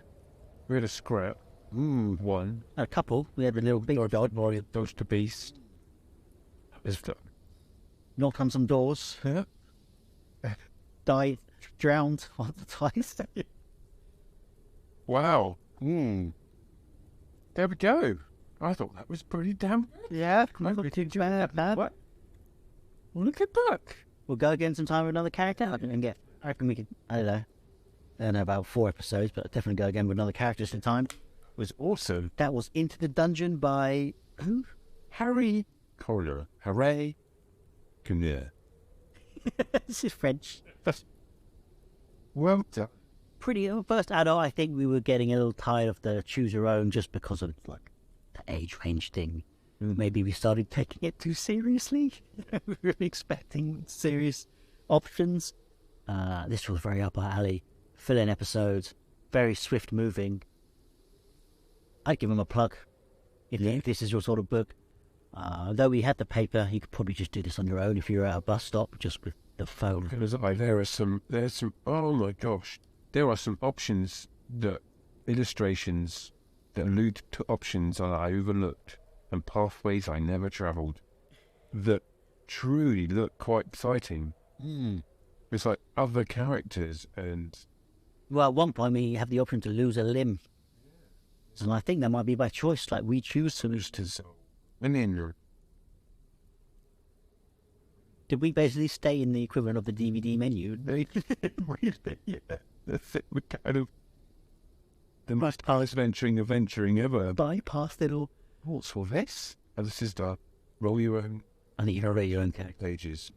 We had a scrap. One. A couple. We had a little big dog. Dodged the beast. Knocked on some doors. Yeah. Died. Drowned once or twice. Wow. There we go. I thought that was pretty damn good. Yeah. What? Look at that. We'll go again sometime with another character and get. I reckon we could. I don't know about 4 episodes, but definitely go again with another character sometime. Was awesome. That was Into the Dungeon by who? Harry Kohler. Hooray. Kunir. This is French. Well done. Pretty first adult. I think we were getting a little tired of the choose your own just because of like the age range thing. Maybe we started taking it too seriously. We were expecting serious options. This was very up our alley. Fill-in episodes, very swift moving. I'd give them a plug if this is your sort of book. Though we had the paper, you could probably just do this on your own if you're at a bus stop, just with the phone. There's some, oh my gosh, there are some options, illustrations that allude to options that I overlooked and pathways I never travelled that truly look quite exciting. It's like other characters and... Well, at one point we have the option to lose a limb. And I think that might be by choice, like we choose to lose to. And then did we basically stay in the equivalent of the DVD menu? Yeah, that's it. We kind of the most adventuring ever. Bypassed it all. What's for this? And this is the roll your own. I think you can roll your own character. Pages.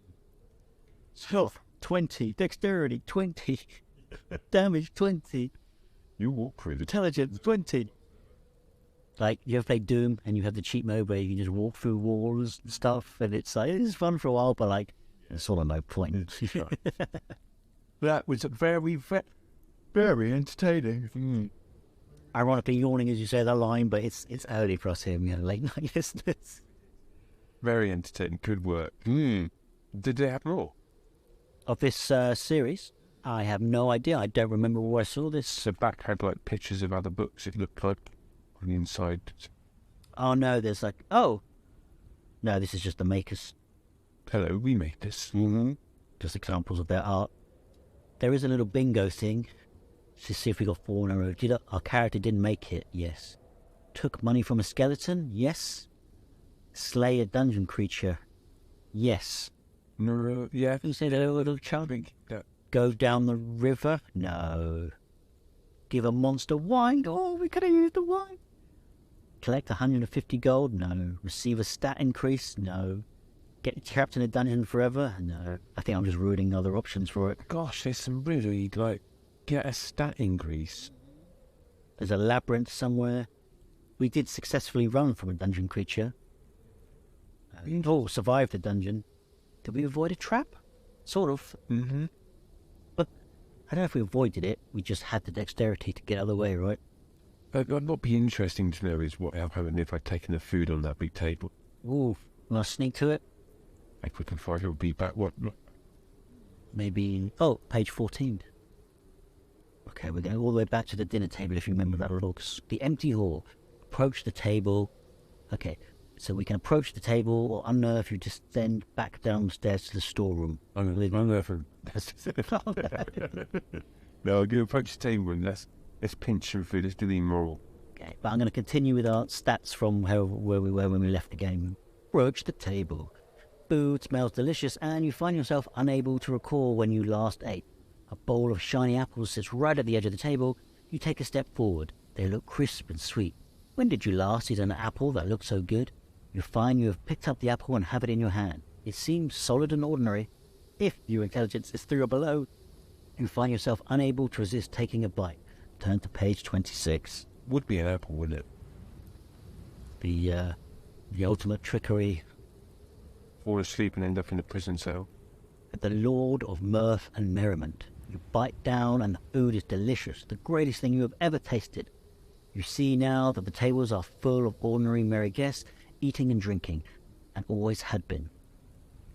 Health 20, dexterity 20, damage 20. You walk through the intelligence 20. Like, you ever played Doom and you have the cheat mode where you can just walk through walls and stuff, and it's like, it's fun for a while, but like, it's sort of no point. That was very, very entertaining. Ironically yawning as you say that line, but it's early for us here, late night listeners. Very entertaining, good work. Did they have more? Of this series? I have no idea. I don't remember where I saw this. The back had like pictures of other books, it looked like, on the inside. Oh no, there's like, oh! No, this is just the makers. Hello, we made this. just examples of their art. There is a little bingo thing to see if we got 4 in a row. Our character didn't make it? Yes. Took money from a skeleton? Yes. Slay a dungeon creature? Yes. No, yeah. You said a little child? Go down the river? No. Give a monster wine? Oh, we could have used the wine. Collect 150 gold? No. Receive a stat increase? No. Get trapped in a dungeon forever? No. I think I'm just ruining other options for it. Gosh, there's some really, get a stat increase. There's a labyrinth somewhere. We did successfully run from a dungeon creature. Survived the dungeon. Did we avoid a trap? Sort of. Mm-hmm. But I don't know if we avoided it. We just had the dexterity to get out of the way, right? What be interesting to know is what happened if I'd taken the food on that big table. Ooh, will I sneak to it? If we can find it, will be back. What? Maybe. Page 14. Okay, we're going all the way back to the dinner table, if you remember that looks. The empty hall. Approach the table. Okay, so we can approach the table or unearth, you descend back down the stairs to the storeroom. I'm going to unearth him. No, I'm going to approach the table and let's pinch some food. Let's do the immoral. Okay, but I'm going to continue with our stats from where we were when we left the game. Approach the table. Food smells delicious and you find yourself unable to recall when you last ate. A bowl of shiny apples sits right at the edge of the table. You take a step forward. They look crisp and sweet. When did you last eat an apple that looked so good? You find you have picked up the apple and have it in your hand. It seems solid and ordinary. If your intelligence is 3 or below, you find yourself unable to resist taking a bite. Turn to page 26. Would be an apple, wouldn't it? The ultimate trickery. Fall asleep and end up in a prison cell. The Lord of Mirth and Merriment. You bite down and the food is delicious, the greatest thing you have ever tasted. You see now that the tables are full of ordinary merry guests, eating and drinking, and always had been.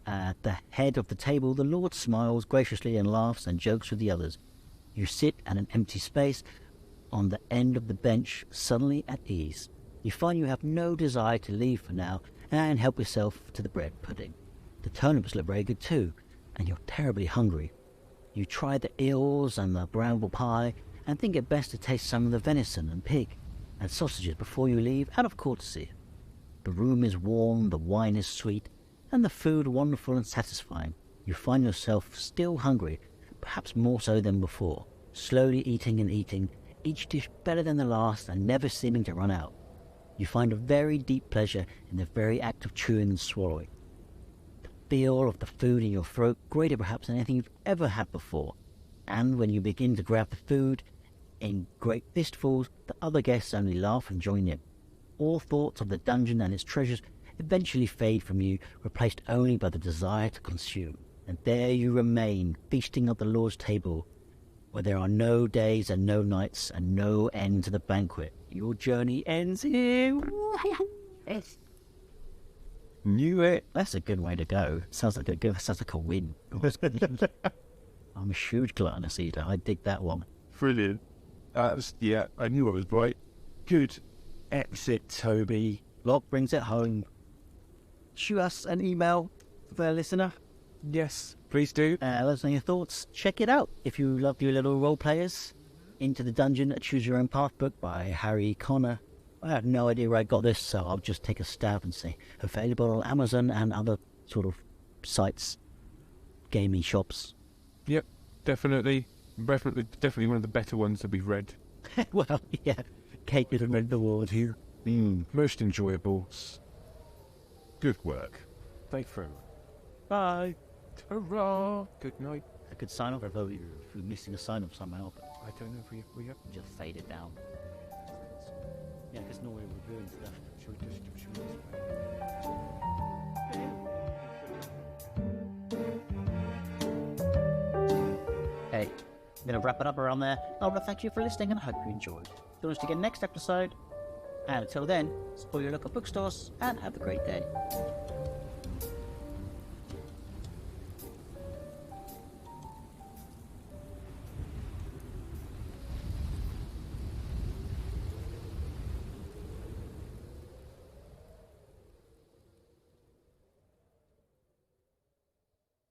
At the head of the table, the Lord smiles graciously and laughs and jokes with the others. You sit at an empty space on the end of the bench, suddenly at ease. You find you have no desire to leave for now, and help yourself to the bread pudding. The turnips look very good too, and you're terribly hungry. You try the eels and the bramble pie, and think it best to taste some of the venison and pig and sausages before you leave, out of courtesy. The room is warm, the wine is sweet, and the food wonderful and satisfying. You find yourself still hungry, perhaps more so than before, slowly eating and eating, each dish better than the last and never seeming to run out. You find a very deep pleasure in the very act of chewing and swallowing. The feel of the food in your throat greater perhaps than anything you've ever had before, and when you begin to grab the food in great fistfuls, the other guests only laugh and join in. All thoughts of the dungeon and its treasures eventually fade from you, replaced only by the desire to consume. And there you remain, feasting at the Lord's table, where there are no days and no nights and no end to the banquet. Your journey ends here. Knew it. That's a good way to go. Sounds like a win. I'm a huge gluttonous eater. I dig that one. Brilliant. I knew I was right. Good exit, Toby. Locke brings it home. Shoot us an email for a listener. Yes, please do. Let us know your thoughts. Check it out if you love your little role players. Into the Dungeon, a Choose Your Own Path book by Harry Connor. I have no idea where I got this, so I'll just take a stab and say available on Amazon and other sort of sites, gaming shops. Yep, definitely one of the better ones that we've read. Well, yeah, Kate didn't read the word here. Most enjoyable. Good work. Thanks very much. Bye. Hurrah! Good night. I could sign off if we're missing a sign off somehow, but I don't know if we have. just fade it down. Yeah, because normally we're doing stuff. Should we just Hey, I'm going to wrap it up around there. I want to thank you for listening and I hope you enjoyed. Join us again next episode. And until then, spoil your local bookstores and have a great day.